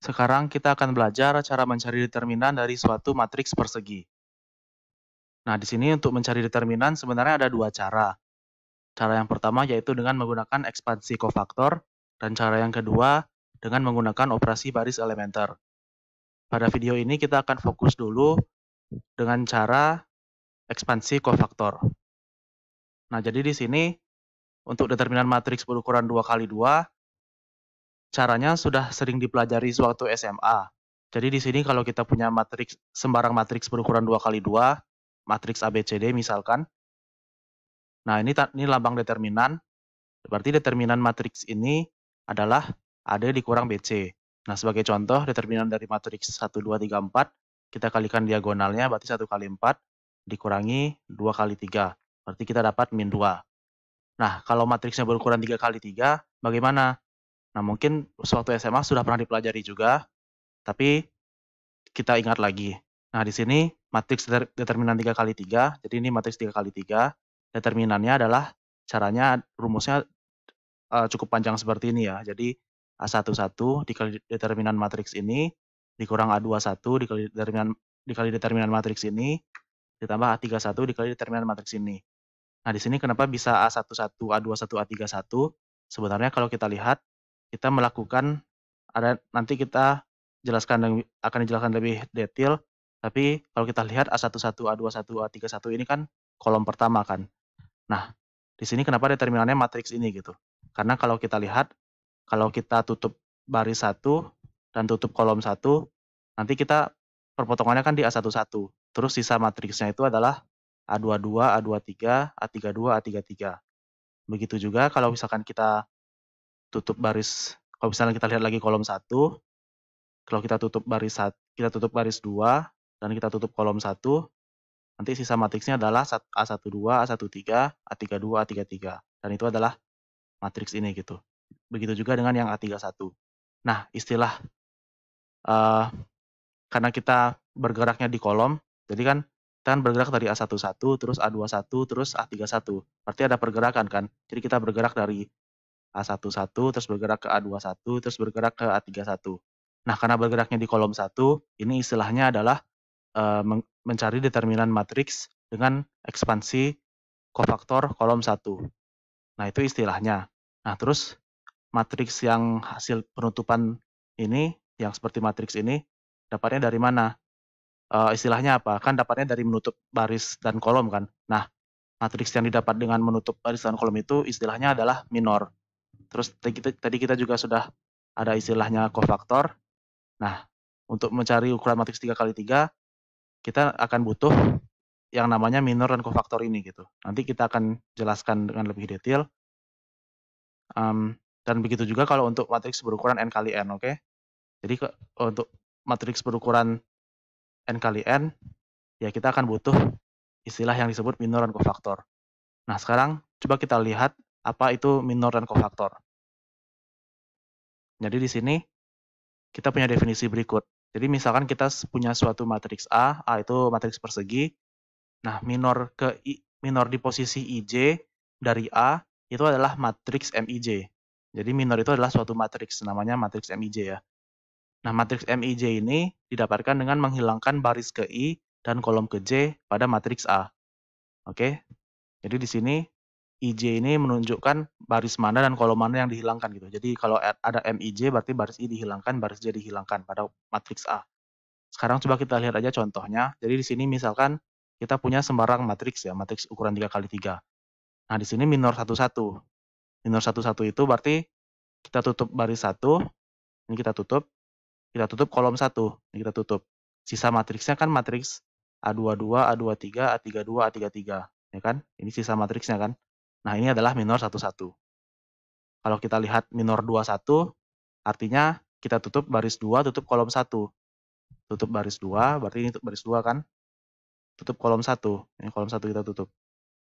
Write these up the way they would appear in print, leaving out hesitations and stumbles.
Sekarang kita akan belajar cara mencari determinan dari suatu matriks persegi. Nah, di sini untuk mencari determinan sebenarnya ada dua cara. Cara yang pertama yaitu dengan menggunakan ekspansi kofaktor, dan cara yang kedua dengan menggunakan operasi baris elementer. Pada video ini kita akan fokus dulu dengan cara ekspansi kofaktor. Nah, jadi di sini untuk determinan matriks berukuran 2 kali 2, caranya sudah sering dipelajari sewaktu SMA. Jadi di sini kalau kita punya matriks sembarang matriks berukuran 2 kali 2, matriks ABCD misalkan. Nah, ini lambang determinan. Berarti determinan matriks ini adalah AD dikurang BC. Nah, sebagai contoh determinan dari matriks 1 2 3 4, kita kalikan diagonalnya berarti 1 kali 4 dikurangi 2 kali 3. Berarti kita dapat min 2. Nah, kalau matriksnya berukuran 3 kali 3, bagaimana? Nah, mungkin sewaktu SMA sudah pernah dipelajari juga, tapi kita ingat lagi. Nah, di sini matriks determinan 3 kali 3, jadi ini matriks 3 kali 3, determinannya adalah caranya rumusnya cukup panjang seperti ini ya. Jadi A11 dikali determinan matriks ini, dikurang A21 dikali determinan matriks ini, ditambah A31 dikali determinan matriks ini. Nah, di sini kenapa bisa A11, A21, A31? Sebenarnya kalau kita lihat, kita melakukan nanti kita akan dijelaskan lebih detail, tapi kalau kita lihat A11, A21, A31 ini kan kolom pertama kan. Nah, di sini kenapa determinannya matriks ini gitu. Karena kalau kita lihat, kalau kita tutup baris 1 dan tutup kolom 1, nanti kita perpotongannya kan di A11. Terus sisa matriksnya itu adalah A22, A23, A32, A33. Begitu juga kalau misalkan kita tutup kalau misalnya kita lihat lagi kolom 1, kalau kita tutup baris 2 dan kita tutup kolom 1, nanti sisa matriksnya adalah A12, A13, A32, A33. Dan itu adalah matriks ini gitu. Begitu juga dengan yang A31. Nah, karena kita bergeraknya di kolom, jadi kan kita kan bergerak dari A11, terus A21, terus A31. Berarti ada pergerakan kan. Jadi kita bergerak dari A11, terus bergerak ke A21, terus bergerak ke A31. Nah, karena bergeraknya di kolom 1, ini istilahnya adalah mencari determinan matriks dengan ekspansi kofaktor kolom 1. Nah, itu istilahnya. Nah, terus matriks yang hasil penutupan ini, yang seperti matriks ini, dapatnya dari mana? Istilahnya apa? Kan dapatnya dari menutup baris dan kolom kan. Nah, matriks yang didapat dengan menutup baris dan kolom itu istilahnya adalah minor. Terus tadi kita juga sudah ada istilahnya kofaktor. Nah, untuk mencari ukuran matriks 3 kali 3, kita akan butuh yang namanya minor dan kofaktor ini gitu. Nanti kita akan jelaskan dengan lebih detail. Dan begitu juga kalau untuk matriks berukuran n kali n, oke? Jadi untuk matriks berukuran n kali n, ya kita akan butuh istilah yang disebut minor dan kofaktor. Nah, sekarang coba kita lihat apa itu minor dan kofaktor. Jadi di sini kita punya definisi berikut. Jadi misalkan kita punya suatu matriks A itu matriks persegi. Nah, minor di posisi IJ dari A itu adalah matriks MIJ. Jadi minor itu adalah suatu matriks, namanya matriks MIJ ya. Nah, matriks MIJ ini didapatkan dengan menghilangkan baris ke I dan kolom ke J pada matriks A. Oke? Jadi di sini IJ ini menunjukkan baris mana dan kolom mana yang dihilangkan gitu. Jadi kalau ada MIJ berarti baris I dihilangkan, baris J dihilangkan pada matriks A. Sekarang coba kita lihat aja contohnya. Jadi di sini misalkan kita punya sembarang matriks ya, matriks ukuran 3 kali 3. Nah, di sini minor 11. Minor 11 itu berarti kita tutup baris 1, ini kita tutup kolom 1, ini kita tutup. Sisa matriksnya kan matriks A22, A23, A32, A33, ya kan? Ini sisa matriksnya kan? Nah, ini adalah minor 11. Kalau kita lihat minor 21, artinya kita tutup baris 2, tutup kolom 1. Tutup baris 2, berarti ini baris 2 kan? Tutup kolom 1, ini kolom 1 kita tutup.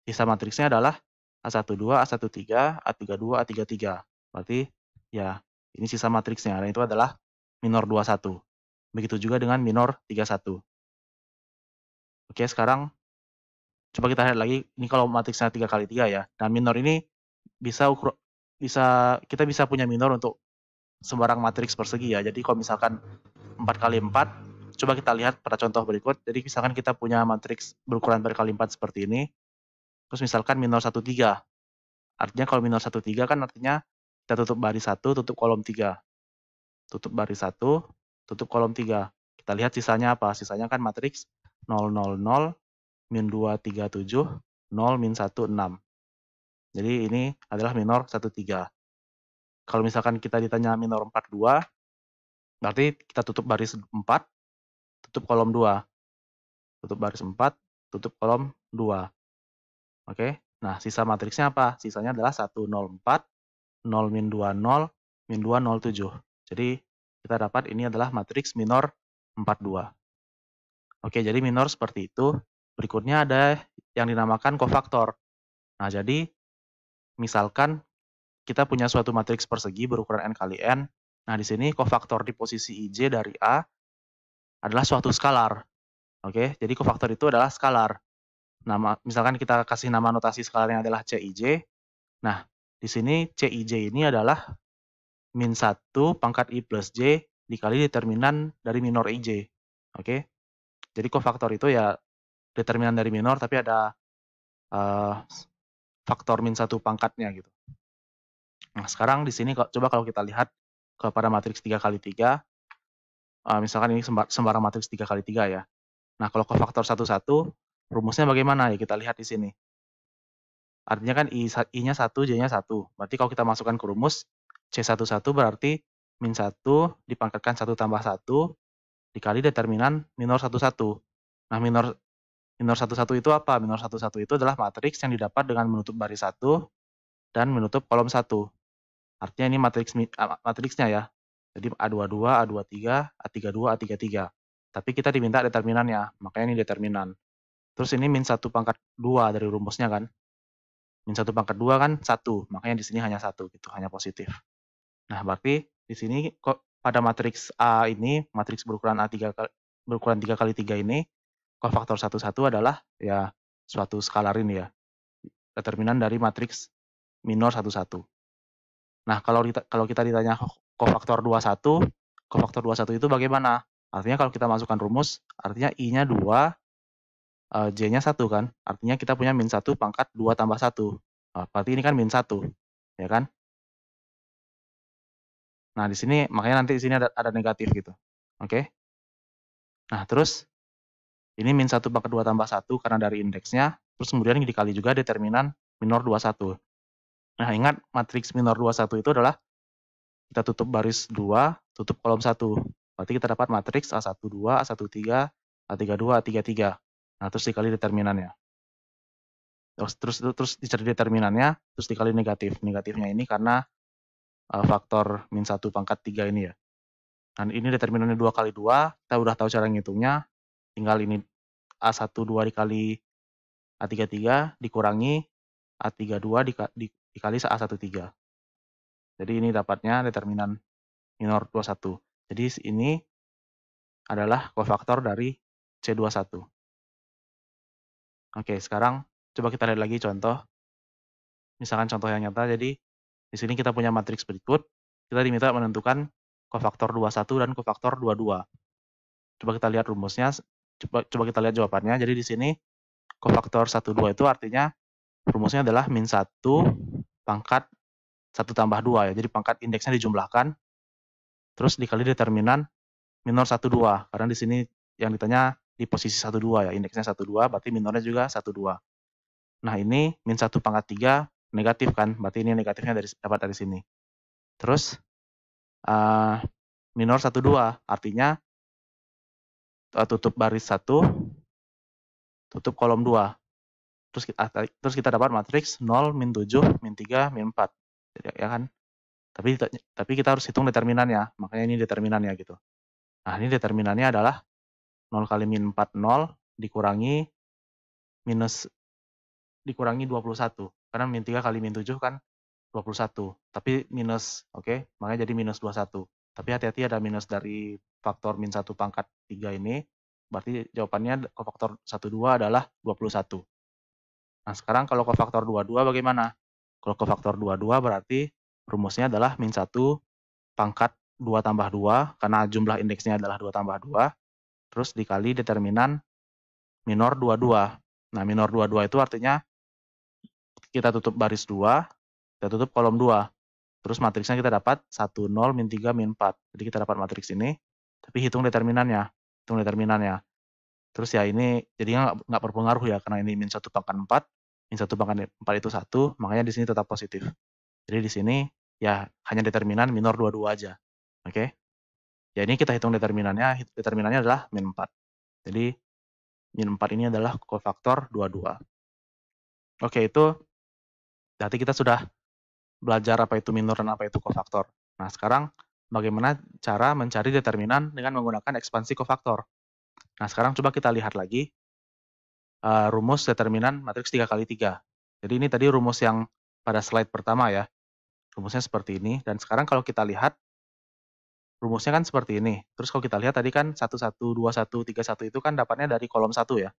Sisa matriksnya adalah A12, A13, A32, A33. Berarti ya ini sisa matriksnya, dan itu adalah minor 21. Begitu juga dengan minor 31. Oke, sekarang coba kita lihat lagi, ini kalau matriksnya 3 kali 3 ya. Dan minor ini kita bisa punya minor untuk sembarang matriks persegi ya. Jadi kalau misalkan 4 kali 4, coba kita lihat pada contoh berikut. Jadi misalkan kita punya matriks berukuran berkali 4 seperti ini. Terus misalkan minor 1, 3. Artinya kalau minor 1, 3 kan artinya kita tutup baris 1, tutup kolom 3. Tutup baris 1, tutup kolom 3. Kita lihat sisanya apa? Sisanya kan matriks 0, 0, 0, min 2, 3, 7, 0, min 1, 6. Jadi ini adalah minor 1, 3. Kalau misalkan kita ditanya minor 4, 2, berarti kita tutup baris 4, tutup kolom 2. Tutup baris 4, tutup kolom 2. Oke, nah sisa matriksnya apa? Sisanya adalah 1, 0, 4, 0, min 2, 0, min 2, 0, 7. Jadi kita dapat ini adalah matriks minor 4, 2. Oke, jadi minor seperti itu. Berikutnya ada yang dinamakan kofaktor. Nah, jadi misalkan kita punya suatu matriks persegi berukuran n kali n. Nah, di sini kofaktor di posisi IJ dari A adalah suatu skalar. Oke, jadi kofaktor itu adalah skalar. Misalkan kita kasih nama notasi skalarnya adalah CIJ. Nah, di sini CIJ ini adalah min 1 pangkat I plus J dikali determinan dari minor IJ. Oke, jadi kofaktor itu ya determinan dari minor, tapi ada faktor min 1 pangkatnya gitu. Nah, sekarang di sini coba kalau kita lihat kepada matriks 3 kali 3, misalkan ini sembarang matriks 3 kali 3 ya. Nah, kalau kofaktor 1, 1, rumusnya bagaimana? Ya kita lihat di sini. Artinya kan I-nya 1, J-nya 1. Berarti kalau kita masukkan ke rumus, C11 berarti min 1 dipangkatkan 1 tambah 1 dikali determinan minor 1, 1. Nah, minor 1, 1 itu apa? Minor 1, 1 itu adalah matriks yang didapat dengan menutup baris 1 dan menutup kolom 1. Artinya ini matriksnya ya. Jadi A22, A23, A32, A33. Tapi kita diminta determinannya, makanya ini determinan. Terus ini min 1 pangkat 2 dari rumusnya kan. Min 1 pangkat 2 kan 1, makanya di sini hanya 1 gitu, hanya positif. Nah, berarti di sini kok pada matriks A ini, matriks berukuran A3 berukuran 3 kali 3 ini, kofaktor 1, 1 adalah ya suatu skalar ini ya. Determinan dari matriks minor 1, 1. Nah, kalau kita ditanya kofaktor 21, kofaktor 21 itu bagaimana? Artinya kalau kita masukkan rumus, artinya I-nya 2, J-nya 1 kan? Artinya kita punya min 1 pangkat 2 tambah 1. Nah, berarti ini kan min 1, ya kan? Nah, di sini makanya nanti di sini ada negatif gitu. Oke? Nah, terus ini min 1 pangkat 2 tambah 1 karena dari indeksnya, terus kemudian dikali juga determinan minor 21. Nah, ingat matriks minor 21 itu adalah kita tutup baris 2, tutup kolom 1. Berarti kita dapat matriks A12, A13, A32, A33. Nah, terus dikali determinannya. Terus dicari determinannya, terus dikali negatif. Negatifnya ini karena faktor min 1 pangkat 3 ini ya. Dan ini determinannya 2 kali 2, kita udah tahu cara ngitungnya. Tinggal ini A12 dikali A33 dikurangi A32 dikali A13. Jadi ini dapatnya determinan minor 21. Jadi ini adalah kofaktor dari C21. Oke, sekarang coba kita lihat lagi contoh. Misalkan contoh yang nyata, jadi di sini kita punya matriks berikut. Kita diminta menentukan kofaktor 21 dan kofaktor 22. Coba kita lihat rumusnya, coba kita lihat jawabannya. Jadi di sini kofaktor 12 itu artinya rumusnya adalah min 1 pangkat 1 tambah 2 ya. Jadi pangkat indeksnya dijumlahkan, terus dikali determinan minor 1, 2. Karena di sini yang ditanya di posisi 1, 2 ya. Indeksnya 1, 2, berarti minornya juga 1, 2. Nah, ini min 1 pangkat 3 negatif kan, berarti ini negatifnya dapat dari sini. Terus minor 1, 2, artinya tutup baris 1, tutup kolom 2. Terus kita dapat matriks 0, min 7, min 3, min 4. Ya kan? Tapi kita harus hitung determinannya, makanya ini determinannya gitu. Nah, ini determinannya adalah 0 kali min 4, 0, dikurangi 21. Karena min 3 kali min 7 kan 21. Tapi minus, oke? Makanya jadi minus 21. Tapi hati-hati ada minus dari faktor min 1 pangkat 3 ini. Berarti jawabannya kofaktor 12 adalah 21. Nah, sekarang kalau kofaktor 22 bagaimana? Kalau kofaktor 22 berarti rumusnya adalah min 1 pangkat 2 tambah 2, karena jumlah indeksnya adalah 2 tambah 2, terus dikali determinan minor 22. Nah, minor 22 itu artinya kita tutup baris 2, kita tutup kolom 2. Terus matriksnya kita dapat 1, 0, min 3, min 4. Jadi kita dapat matriks ini, tapi hitung determinannya. Terus ya ini jadinya nggak berpengaruh ya, karena ini min 1 pangkat 4, min 1 pangkat 4 itu 1, makanya di sini tetap positif. Jadi di sini ya hanya determinan minor 22 aja. Oke? Ya ini kita hitung determinannya adalah min 4. Jadi min 4 ini adalah kofaktor 22. Oke, itu berarti kita sudah belajar apa itu minor dan apa itu kofaktor. Nah, sekarang bagaimana cara mencari determinan dengan menggunakan ekspansi kofaktor. Nah, sekarang coba kita lihat lagi rumus determinan matriks 3 kali 3. Jadi ini tadi rumus yang pada slide pertama ya. Rumusnya seperti ini, dan sekarang kalau kita lihat, rumusnya kan seperti ini. Terus kalau kita lihat tadi kan 1, 1, 2, 1, 3, 1 itu kan dapatnya dari kolom 1 ya.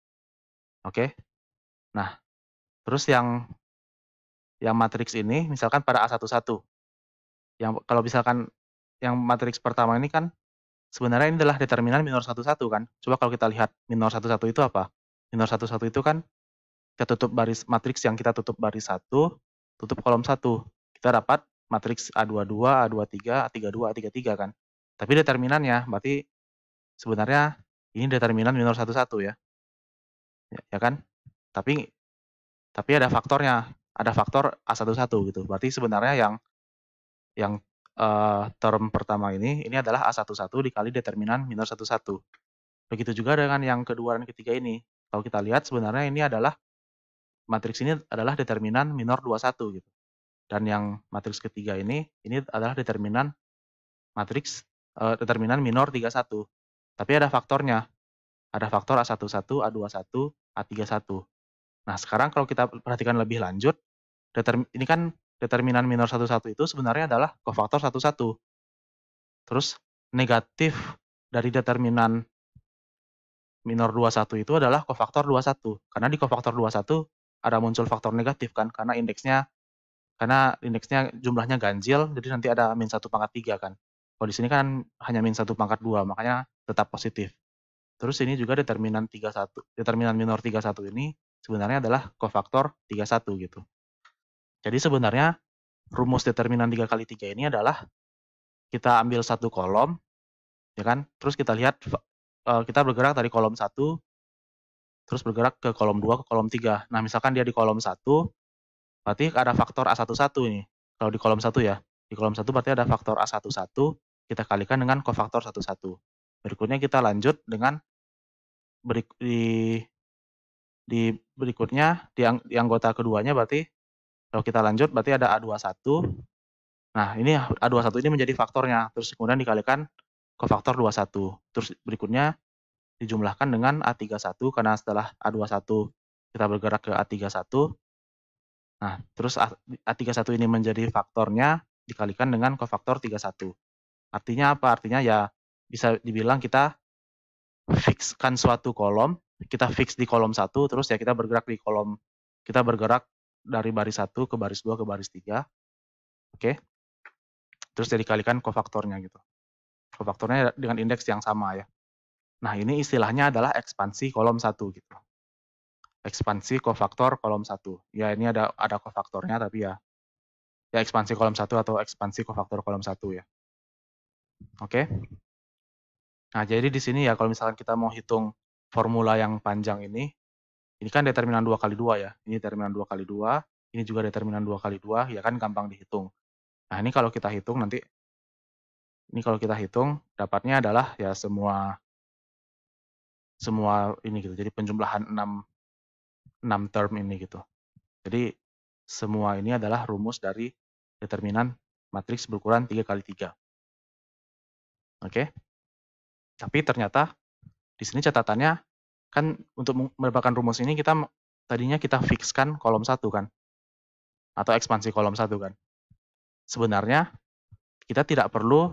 Oke? Nah, terus yang matriks ini, misalkan pada A11, kalau misalkan yang matriks pertama ini kan, sebenarnya ini adalah determinan minor 11 kan. Coba kalau kita lihat minor 11 itu apa? Minor 11 itu kan, kita tutup baris matriks yang kita tutup baris 1, tutup kolom 1. Kita dapat matriks A22, A23, A32, A33 kan. Tapi determinannya, berarti sebenarnya ini determinan minor 11 ya. Ya kan? Tapi ada faktornya, ada faktor A11 gitu. Berarti sebenarnya yang term pertama ini adalah A11 dikali determinan minor 11. Begitu juga dengan yang kedua dan ketiga ini. Kalau kita lihat sebenarnya ini adalah matriks ini adalah determinan minor 21 gitu. Dan yang matriks ketiga ini adalah determinan matriks determinan minor 31. Tapi ada faktornya. Ada faktor A11, A21, A31. Nah, sekarang kalau kita perhatikan lebih lanjut, ini kan determinan minor 11 itu sebenarnya adalah kofaktor 11. Terus negatif dari determinan minor 21 itu adalah kofaktor 21. Karena di kofaktor 21 ada muncul faktor negatif kan, karena indeksnya jumlahnya ganjil, jadi nanti ada min 1 pangkat 3 kan. Kalau di sini kan hanya min 1 pangkat 2, makanya tetap positif. Terus ini juga determinan minor 31 ini sebenarnya adalah kofaktor 31 gitu. Jadi sebenarnya rumus determinan 3 kali 3 ini adalah kita ambil satu kolom, ya kan? Terus kita lihat kita bergerak dari kolom 1 terus bergerak ke kolom 2 ke kolom 3. Nah, misalkan dia di kolom 1, berarti ada faktor A11 ini. Kalau di kolom 1 ya. Di kolom 1 berarti ada faktor A11, kita kalikan dengan kofaktor 11. Berikutnya kita lanjut dengan di berikutnya di anggota keduanya berarti kalau kita lanjut berarti ada A21. Nah, ini A21 ini menjadi faktornya, terus kemudian dikalikan kofaktor 21. Terus berikutnya dijumlahkan dengan A31 karena setelah A21 kita bergerak ke A31. Nah, terus A31 ini menjadi faktornya dikalikan dengan kofaktor 31. Artinya apa? Artinya ya bisa dibilang kita fixkan suatu kolom, kita fix di kolom 1, terus ya kita bergerak dari baris 1 ke baris 2 ke baris 3. Oke. Terus ya dikalikan kofaktornya gitu. Kofaktornya dengan indeks yang sama ya. Nah, ini istilahnya adalah ekspansi kolom 1 gitu. Ekspansi kofaktor kolom 1. Ya, ini ada kofaktornya tapi ya ekspansi kolom 1 atau ekspansi kofaktor kolom 1 ya. Oke. Nah, jadi di sini ya kalau misalkan kita mau hitung formula yang panjang ini kan determinan 2 kali 2 ya. Ini determinan 2 kali 2, ini juga determinan 2 kali 2, ya kan gampang dihitung. Nah, ini kalau kita hitung nanti, dapatnya adalah ya semua ini gitu. Jadi penjumlahan 6 term ini gitu. Jadi semua ini adalah rumus dari determinan matriks berukuran 3 kali 3. Oke. Tapi ternyata di sini catatannya kan untuk mendapatkan rumus ini tadinya kita fixkan kolom 1 kan. Atau ekspansi kolom 1 kan. Sebenarnya kita tidak perlu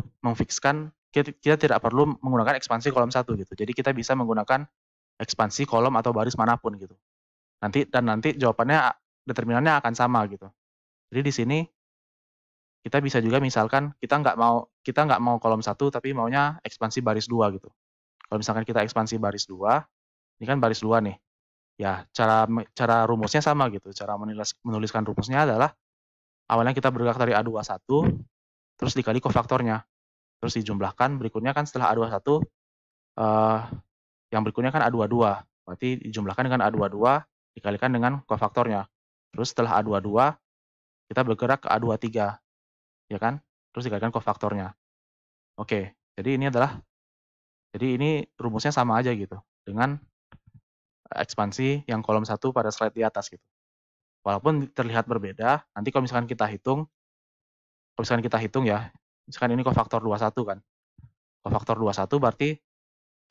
kita tidak perlu menggunakan ekspansi kolom 1 gitu. Jadi kita bisa menggunakan ekspansi kolom atau baris manapun gitu. Nanti jawabannya determinannya akan sama gitu. Jadi di sini kita bisa juga misalkan kita nggak mau kolom 1 tapi maunya ekspansi baris 2 gitu. Kalau misalkan kita ekspansi baris 2, ini kan baris 2 nih. Ya, cara rumusnya sama gitu. Cara menuliskan rumusnya adalah awalnya kita bergerak dari A21 terus dikali kofaktornya. Terus dijumlahkan, berikutnya kan setelah A21 yang berikutnya kan A22. Berarti dijumlahkan dengan A22 dikalikan dengan kofaktornya. Terus setelah A22 kita bergerak ke A23, ya kan? Terus dikalikan kofaktornya. Oke, jadi ini rumusnya sama aja gitu dengan ekspansi yang kolom 1 pada slide di atas gitu. Walaupun terlihat berbeda, nanti kalau misalkan kita hitung ya, misalkan ini kofaktor 21 kan. Kofaktor 21 berarti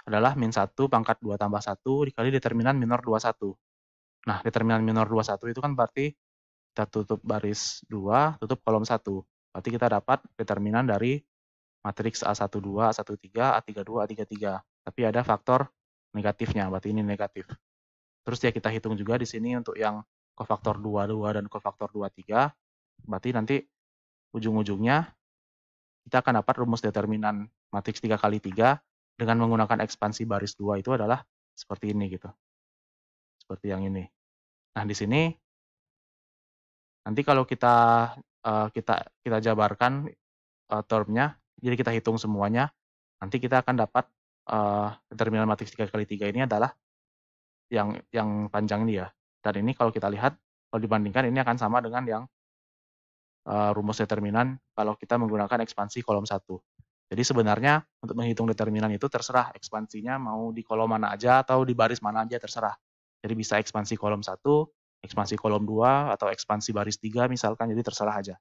adalah min 1 pangkat 2 tambah 1 dikali determinan minor 21. Nah, determinan minor 21 itu kan berarti kita tutup baris 2, tutup kolom 1. Berarti kita dapat determinan dari matriks A12, A13, A32, A33. Tapi ada faktor negatifnya, berarti ini negatif. Terus ya kita hitung juga di sini untuk yang kofaktor 22 dan kofaktor 23, berarti nanti ujung-ujungnya kita akan dapat rumus determinan matriks 3 kali 3 dengan menggunakan ekspansi baris 2 itu adalah seperti ini gitu. Seperti yang ini. Nah, di sini nanti kalau kita jabarkan termnya, jadi kita hitung semuanya, nanti kita akan dapat determinan matriks 3 kali 3 ini adalah yang panjang ini ya. Dan ini kalau kita lihat, kalau dibandingkan ini akan sama dengan yang rumus determinan kalau kita menggunakan ekspansi kolom 1. Jadi sebenarnya untuk menghitung determinan itu terserah ekspansinya mau di kolom mana aja atau di baris mana aja terserah. Jadi bisa ekspansi kolom 1, ekspansi kolom 2, atau ekspansi baris 3 misalkan, jadi terserah aja.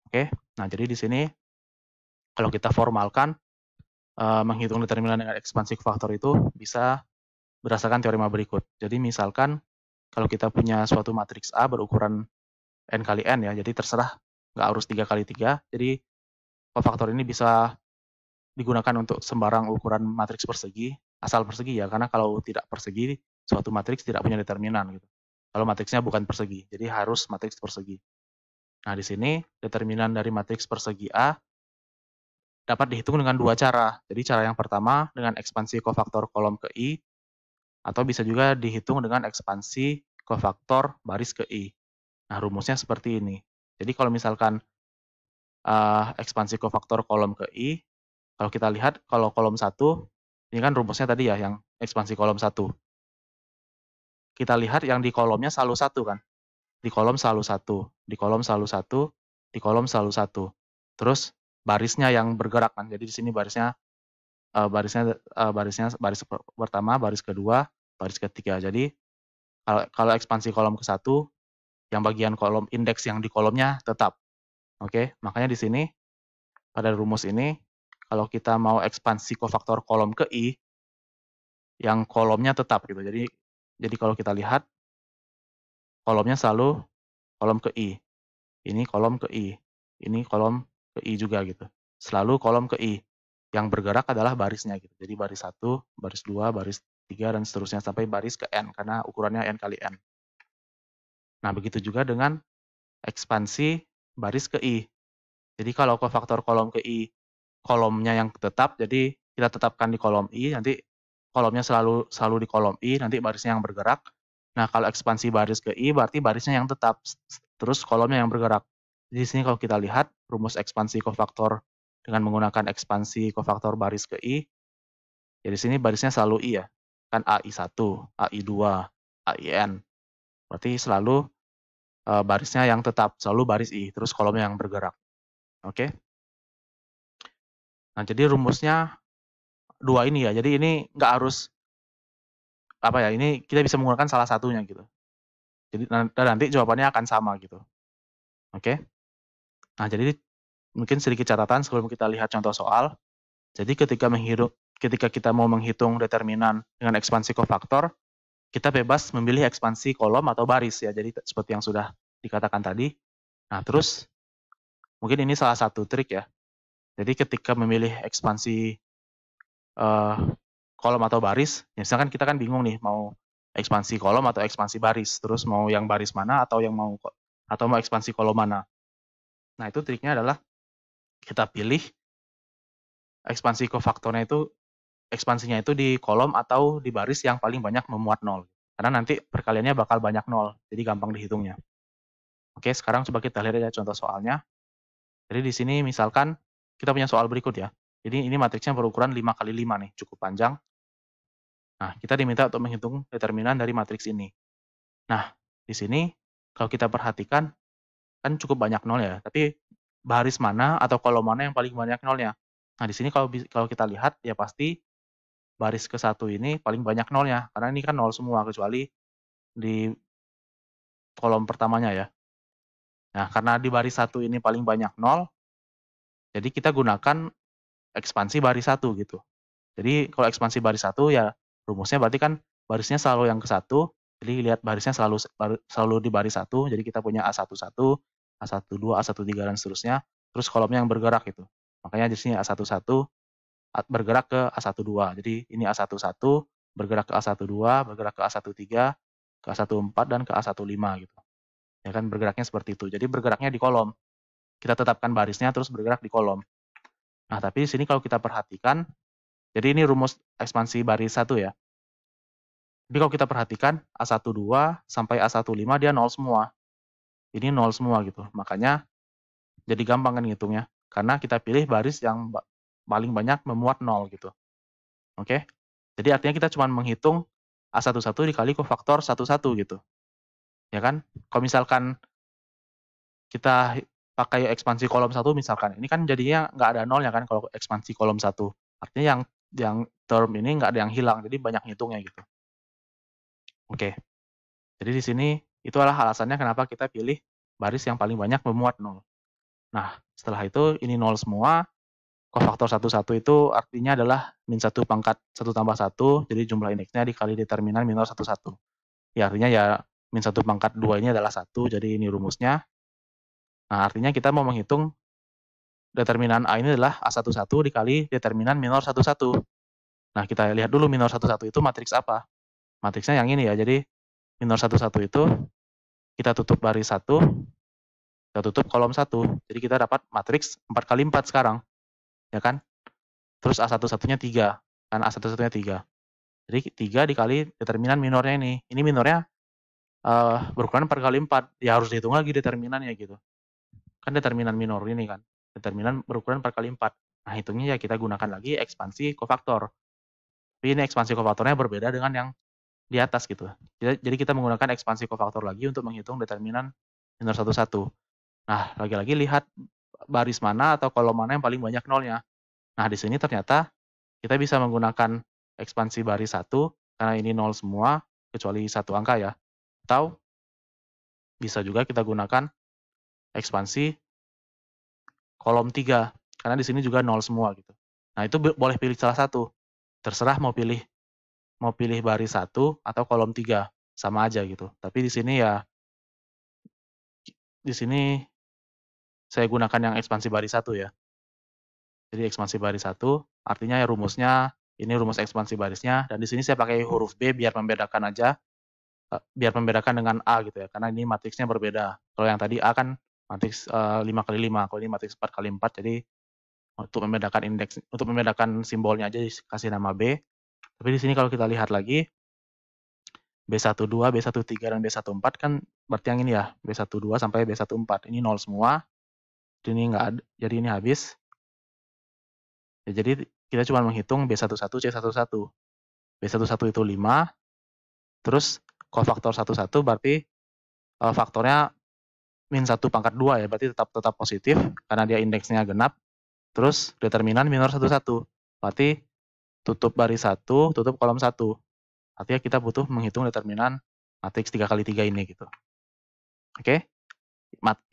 Oke, nah jadi di sini kalau kita formalkan, menghitung determinan dengan ekspansi faktor itu bisa berdasarkan teorema berikut. Jadi misalkan kalau kita punya suatu matriks A berukuran n kali n ya, jadi terserah nggak harus 3 kali 3, jadi kofaktor ini bisa digunakan untuk sembarang ukuran matriks persegi, asal persegi ya, karena kalau tidak persegi, suatu matriks tidak punya determinan gitu. Kalau matriksnya bukan persegi, jadi harus matriks persegi. Nah, di sini determinan dari matriks persegi A dapat dihitung dengan dua cara. Jadi cara yang pertama dengan ekspansi kofaktor kolom ke I, atau bisa juga dihitung dengan ekspansi kofaktor baris ke I. Nah, rumusnya seperti ini. Jadi kalau misalkan ekspansi kofaktor kolom ke I, kalau kita lihat kalau kolom 1, ini kan rumusnya tadi ya yang ekspansi kolom 1. Kita lihat yang di kolomnya selalu 1 kan. Di kolom selalu 1, di kolom selalu 1, di kolom selalu 1. Terus barisnya yang bergerak kan. Jadi di sini barisnya baris pertama, baris kedua, baris ketiga. Jadi kalau ekspansi kolom ke 1, yang bagian kolom indeks yang di kolomnya tetap. Oke, makanya di sini pada rumus ini kalau kita mau ekspansi kofaktor kolom ke I, yang kolomnya tetap gitu. Jadi kalau kita lihat kolomnya selalu kolom ke I. Ini kolom ke I. Ini kolom ke I juga gitu. Selalu kolom ke I. Yang bergerak adalah barisnya gitu. Jadi baris 1, baris 2, baris 3 dan seterusnya sampai baris ke N karena ukurannya N kali N. Nah, begitu juga dengan ekspansi baris ke I. Jadi kalau kofaktor kolom ke I kolomnya yang tetap, jadi kita tetapkan di kolom I, nanti kolomnya selalu di kolom I, nanti barisnya yang bergerak. Nah, kalau ekspansi baris ke I berarti barisnya yang tetap, terus kolomnya yang bergerak. Di sini kalau kita lihat rumus ekspansi kofaktor dengan menggunakan ekspansi kofaktor baris ke I, ya di sini barisnya selalu I ya. Kan AI1, AI2, AIN. Berarti selalu barisnya yang tetap, selalu baris I, terus kolomnya yang bergerak. Oke. Nah, jadi rumusnya dua ini ya. Jadi ini nggak harus ini kita bisa menggunakan salah satunya gitu. Jadi nanti jawabannya akan sama gitu. Oke. Nah, jadi mungkin sedikit catatan sebelum kita lihat contoh soal. Jadi ketika kita mau menghitung determinan dengan ekspansi kofaktor, kita bebas memilih ekspansi kolom atau baris ya. Jadi seperti yang sudah dikatakan tadi. Nah, terus mungkin ini salah satu trik ya. Jadi ketika memilih ekspansi kolom atau baris, ya misalkan kita kan bingung nih mau ekspansi kolom atau ekspansi baris, terus mau yang baris mana atau mau ekspansi kolom mana. Nah, itu triknya adalah kita pilih ekspansi kofaktornya itu, ekspansinya itu di kolom atau di baris yang paling banyak memuat 0. Karena nanti perkaliannya bakal banyak 0, jadi gampang dihitungnya. Oke, sekarang coba kita lihat ya contoh soalnya. Jadi di sini misalkan kita punya soal berikut ya. Jadi ini matriksnya berukuran 5 kali 5 nih, cukup panjang. Nah, kita diminta untuk menghitung determinan dari matriks ini. Nah, di sini kalau kita perhatikan kan cukup banyak nol ya, tapi baris mana atau kolom mana yang paling banyak nolnya? Nah, di sini kalau kita lihat ya pasti baris ke-1 ini paling banyak nolnya, karena ini kan nol semua kecuali di kolom pertamanya ya. Nah, karena di baris 1 ini paling banyak nol, jadi kita gunakan ekspansi baris 1 gitu. Jadi kalau ekspansi baris 1 ya rumusnya berarti kan barisnya selalu yang ke-1, jadi lihat barisnya selalu di baris 1, jadi kita punya A11, A12, A13 dan seterusnya, terus kolomnya yang bergerak gitu. Makanya di sini A11 bergerak ke A12. Jadi ini A11 bergerak ke A12, bergerak ke A13, ke A14 dan ke A15 gitu. Ya kan bergeraknya seperti itu. Jadi bergeraknya di kolom. Kita tetapkan barisnya terus bergerak di kolom. Nah, tapi di sini kalau kita perhatikan, jadi ini rumus ekspansi baris 1 ya. Tapi kalau kita perhatikan A12 sampai A15 dia 0 semua. Ini 0 semua gitu. Makanya jadi gampang kan ngitungnya. Karena kita pilih baris yang paling banyak memuat 0 gitu. Oke? Jadi artinya kita cuma menghitung A11 dikali kofaktor 11 gitu. Ya kan? Kalau misalkan kita pakai ekspansi kolom 1 misalkan, ini kan jadinya nggak ada nolnya kan kalau ekspansi kolom 1. Artinya yang term ini nggak ada yang hilang, jadi banyak ngitungnya gitu. Oke. Jadi di sini itulah alasannya kenapa kita pilih baris yang paling banyak memuat 0. Nah, setelah itu ini 0 semua, kofaktor 11 itu artinya adalah min 1 pangkat 1 tambah 1, jadi jumlah indeksnya dikali determinan minor 11. Ya artinya ya min 1 pangkat 2 ini adalah 1, jadi ini rumusnya. Nah, artinya kita mau menghitung determinan A ini adalah A11 dikali determinan minor 11. Nah, kita lihat dulu minor 11 itu matriks apa. Matriksnya yang ini ya, jadi minor 11 itu kita tutup baris 1, kita tutup kolom 1. Jadi kita dapat matriks 4 kali 4 sekarang. Ya kan? Terus A11-nya 3. Kan A11-nya 3. Jadi 3 dikali determinan minornya ini. Ini minornya berukuran 4 kali 4. Ya harus dihitung lagi determinannya gitu. Kan determinan minor ini kan. Determinan berukuran 4 kali 4. Nah, hitungnya ya kita gunakan lagi ekspansi kofaktor. Tapi ini ekspansi kofaktornya berbeda dengan yang di atas gitu. Jadi kita menggunakan ekspansi kofaktor lagi untuk menghitung determinan minor 11. Nah, lagi-lagi lihat baris mana atau kolom mana yang paling banyak nolnya. Nah, di sini ternyata kita bisa menggunakan ekspansi baris 1, karena ini 0 semua, kecuali satu angka ya. Atau bisa juga kita gunakan ekspansi kolom 3, karena di sini juga 0 semua gitu. Nah, itu boleh pilih salah satu. Terserah mau pilih baris 1 atau kolom 3, sama aja gitu. Tapi di sini saya gunakan yang ekspansi baris 1 ya. Jadi ekspansi baris 1 artinya ya rumusnya ini rumus ekspansi barisnya, dan di sini saya pakai huruf B biar membedakan aja, biar membedakan dengan A gitu ya, karena ini matriksnya berbeda. Kalau yang tadi A kan matriks 5 kali 5, kalau ini matriks 4 kali 4, jadi untuk membedakan simbolnya aja kasih nama B. Tapi di sini kalau kita lihat lagi B12, B13 dan B14 kan berarti yang ini ya, B12 sampai B14. Ini 0 semua. Ini enggak ada, jadi ini habis. Ya, jadi kita cuma menghitung B11, C11. B11 itu 5, terus kofaktor 11 berarti faktornya min 1 pangkat 2 ya, berarti tetap positif karena dia indeksnya genap. Terus determinan minor 11, berarti tutup baris 1, tutup kolom 1. Artinya kita butuh menghitung determinan matriks 3 kali 3 ini gitu. Oke?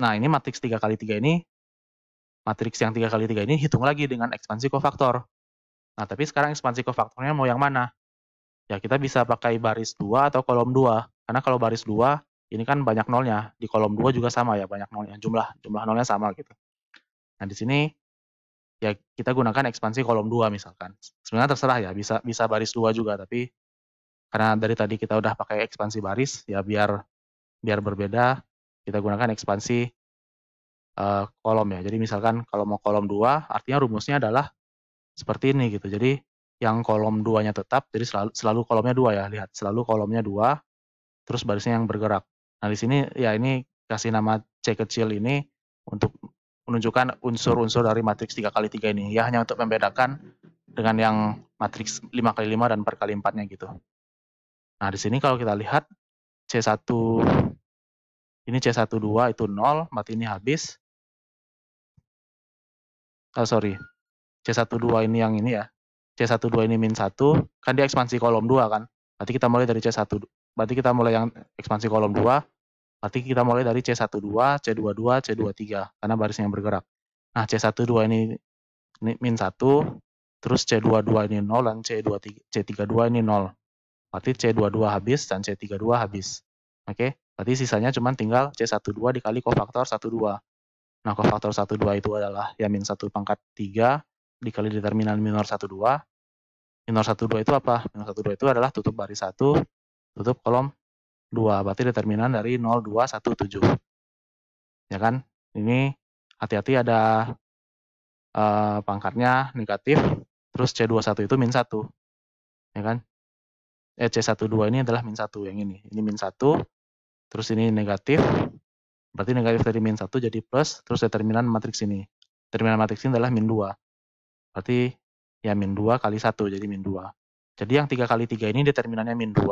Nah, ini matriks 3 kali 3 ini, matriks yang 3 kali 3 ini hitung lagi dengan ekspansi kofaktor. Nah, tapi sekarang ekspansi kofaktornya mau yang mana? Ya, kita bisa pakai baris 2 atau kolom 2. Karena kalau baris 2, ini kan banyak nolnya. Di kolom 2 juga sama ya, banyak nolnya. Jumlah nolnya sama gitu. Nah, di sini ya kita gunakan ekspansi kolom 2 misalkan. Sebenarnya terserah ya, bisa baris 2 juga, tapi karena dari tadi kita udah pakai ekspansi baris, ya biar berbeda, kita gunakan ekspansi kolom ya. Jadi misalkan kalau mau kolom 2, artinya rumusnya adalah seperti ini gitu. Jadi yang kolom 2-nya tetap, jadi selalu kolomnya 2 ya. Lihat, selalu kolomnya 2, terus barisnya yang bergerak. Nah, di sini ya ini kasih nama C kecil ini untuk menunjukkan unsur-unsur dari matriks 3x3 ini. Ya hanya untuk membedakan dengan yang matriks 5x5 dan 4x4-nya gitu. Nah, di sini kalau kita lihat C1 ini C12 itu 0, berarti ini habis. Sorry, C12 ini yang ini ya. C12 ini min 1, kan dia ekspansi kolom 2 kan. Berarti kita mulai dari C1, berarti kita mulai yang ekspansi kolom 2, berarti kita mulai dari C12, C22, C23, karena barisnya yang bergerak. Nah, C12 ini min 1, terus C22 ini 0, dan C32 ini 0. Berarti C22 habis, dan C32 habis. Oke, berarti sisanya cuma tinggal C12 dikali kofaktor 12. Nah, kofaktor 12 itu adalah ya min 1 pangkat 3 dikali determinan minor 12. Minor 12 itu apa? Minor 12 itu adalah tutup baris 1, tutup kolom 2. Berarti determinan dari 0, 2, 1, 7. Ya kan? Ini hati-hati ada pangkatnya negatif, terus C21 itu min 1. Ya kan? C12 ini adalah min 1 yang ini. Ini min 1, terus ini negatif. Berarti negatif dari min 1 jadi plus, terus determinan matriks ini. Determinan matriks ini adalah min 2. Berarti ya min 2 kali 1, jadi min 2. Jadi yang 3x3 ini determinannya min 2.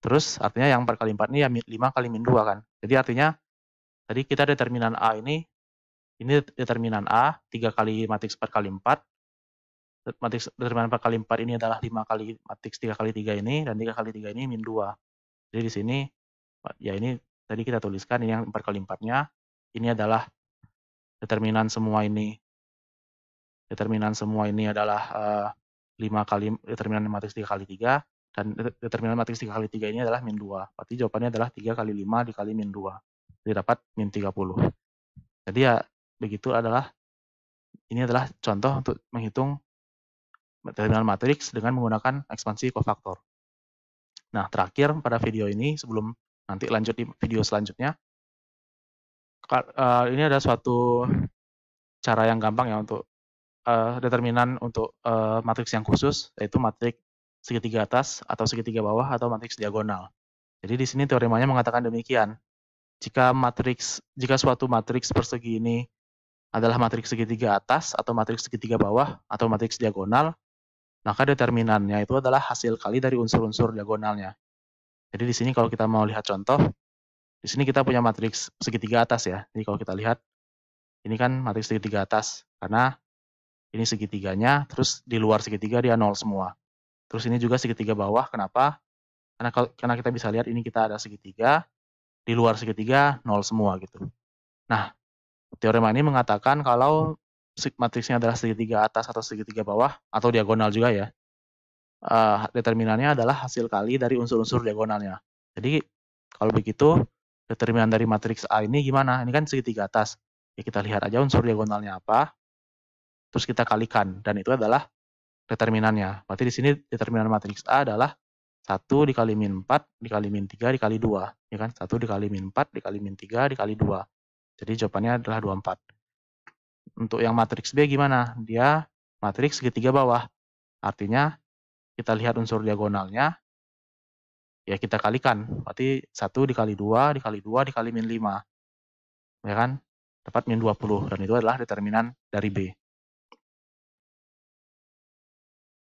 Terus artinya yang 4x4 ini ya 5 kali min 2 kan. Jadi artinya tadi kita determinan A ini determinan A 3 kali matriks 4x4. Matriks determinan 4x4 ini adalah 5 kali matriks 3x3 ini, dan 3x3 ini min 2. Jadi di sini ya ini tadi kita tuliskan ini yang 4x4-nya. Ini adalah determinan semua ini. Determinan semua ini adalah 5 kali determinan matriks 3x3, dan determinan matriks 3x3 ini adalah min 2. Berarti jawabannya adalah 3 kali 5 dikali min 2. Jadi dapat min 30. Jadi ya begitu ini adalah contoh untuk menghitung determinan matriks dengan menggunakan ekspansi kofaktor. Nah, terakhir pada video ini, sebelum nanti lanjut di video selanjutnya, ini ada suatu cara yang gampang ya untuk determinan untuk matriks yang khusus, yaitu matriks segitiga atas atau segitiga bawah atau matriks diagonal. Jadi di sini teoremanya mengatakan demikian. Jika suatu matriks persegi ini adalah matriks segitiga atas atau matriks segitiga bawah atau matriks diagonal, maka determinannya itu adalah hasil kali dari unsur-unsur diagonalnya. Jadi di sini kalau kita mau lihat contoh, di sini kita punya matriks segitiga atas ya. Jadi kalau kita lihat, ini kan matriks segitiga atas, karena ini segitiganya, terus di luar segitiga dia 0 semua. Terus ini juga segitiga bawah, kenapa? Karena kita bisa lihat ini kita ada segitiga, di luar segitiga 0 semua gitu. Nah, teorema ini mengatakan kalau matriksnya adalah segitiga atas atau segitiga bawah, atau diagonal juga ya, determinannya adalah hasil kali dari unsur-unsur diagonalnya. Jadi, kalau begitu, determinan dari matriks A ini gimana? Ini kan segitiga atas. Ya, kita lihat aja unsur diagonalnya apa, terus kita kalikan, dan itu adalah determinannya. Berarti di sini determinan matriks A adalah 1 dikali min 4 dikali min 3 dikali 2. Ya kan? 1 dikali min 4 dikali min 3 dikali 2. Jadi jawabannya adalah 24. Untuk yang matriks B gimana? Dia matriks segitiga bawah. Artinya kita lihat unsur diagonalnya, ya kita kalikan. Berarti 1 dikali 2 dikali 2 dikali min 5. Ya kan? Dapat min 20. Dan itu adalah determinan dari B.